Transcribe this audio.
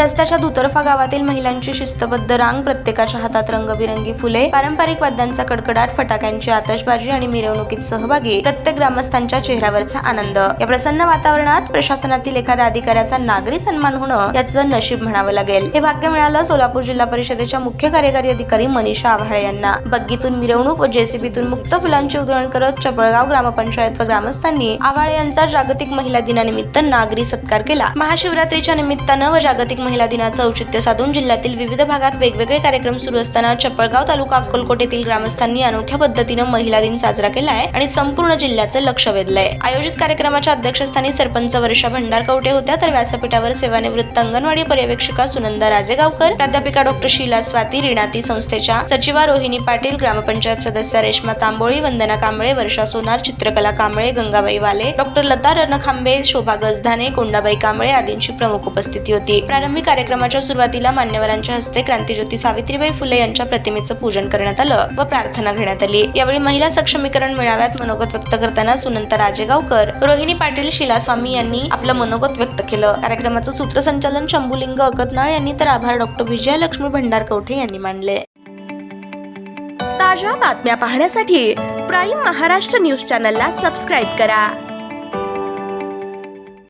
रस्त्याच्या दुतर्फा गावातील महिलांची शिस्तबद्ध रांग, प्रत्येकाच्या हातात रंगबिरंगी फुले, पारंपरिक वाद्यांचा कडकडाट, फटाक्यांची आतषबाजी आणि मिरवणुकीत सहभागी प्रत्येक ग्रामस्थांच्या चेहऱ्यावरचा आनंद। या प्रसन्न वातावरणात प्रशासनातील एखाद्या अधिकाऱ्याचा नागरी सन्मान होणं याचं नशीब म्हणावं लागेल। हे भाग्य मिळालं सोलापूर जिल्हा परिषदेच्या मुख्य कार्यकारी अधिकारी मनीषा आव्हाळे यांना। बग्गीतून मिरवणूक व जेसीबीतून मुक्त फुलांची उधळण करत चपळगाव ग्रामपंचायत व ग्रामस्थांनी आव्हाळे यांचा जागतिक महिला दिनानिमित्त नागरी सत्कार केला। महाशिवरात्रीच्या निमित्तानं व जागतिक महिला दिनाचं औचित्य साधून जिल्ह्यातील विविध भागात वेगवेगळे कार्यक्रम सुरू असताना चपळगाव तालुका अक्कलकोट येथील ग्रामस्थांनी अनोख्या पद्धतीनं महिला दिन साजरा केलाय आणि संपूर्ण जिल्ह्याचं लक्ष वेधलंय। आयोजित कार्यक्रमाच्या अध्यक्षस्थानी सरपंच वर्षा भंडारकवटे होत्या, तर व्यासपीठावर सेवानिवृत्त अंगणवाडी पर्यवेक्षिका सुनंदा राजेगावकर, प्राध्यापिका डॉक्टर शीला स्वाती, रिणाती संस्थेच्या सचिवा रोहिणी पाटील, ग्रामपंचायत सदस्या रेश्मा तांबोळी, वंदना कांबळे, वर्षा सोनार, चित्रकला कांबळे, गंगाबाई वाले, डॉक्टर लता रणखांबे, शोभा गजधाने, कोंडाबाई कांबळे आदींची प्रमुख उपस्थिती होती। प्रारंभी कार्यक्रमाच्या सुरुवातीला मान्यवरांच्या हस्ते क्रांतीज्योती सावित्रीबाई फुले यांच्या प्रतिमेचं पूजन करण्यात आलं व प्रार्थना घेण्यात आली। यावेळी महिला सक्षमीकरण मेळाव्यात मनोगत व्यक्त करताना सुनंदा राजेगावकर, रोहिणी पाटील, शीला स्वामी यांनी आपलं मनोगत व्यक्त केलं। कार्यक्रमाचं सूत्रसंचालन शंभुलिंग अकतनाळ यांनी तर आभार डॉक्टर विजयलक्ष्मी भंडारकवटे यांनी मानले। ताज्या बातम्या पाहण्यासाठी प्राईम महाराष्ट्र न्यूज चॅनलला सबस्क्राईब करा।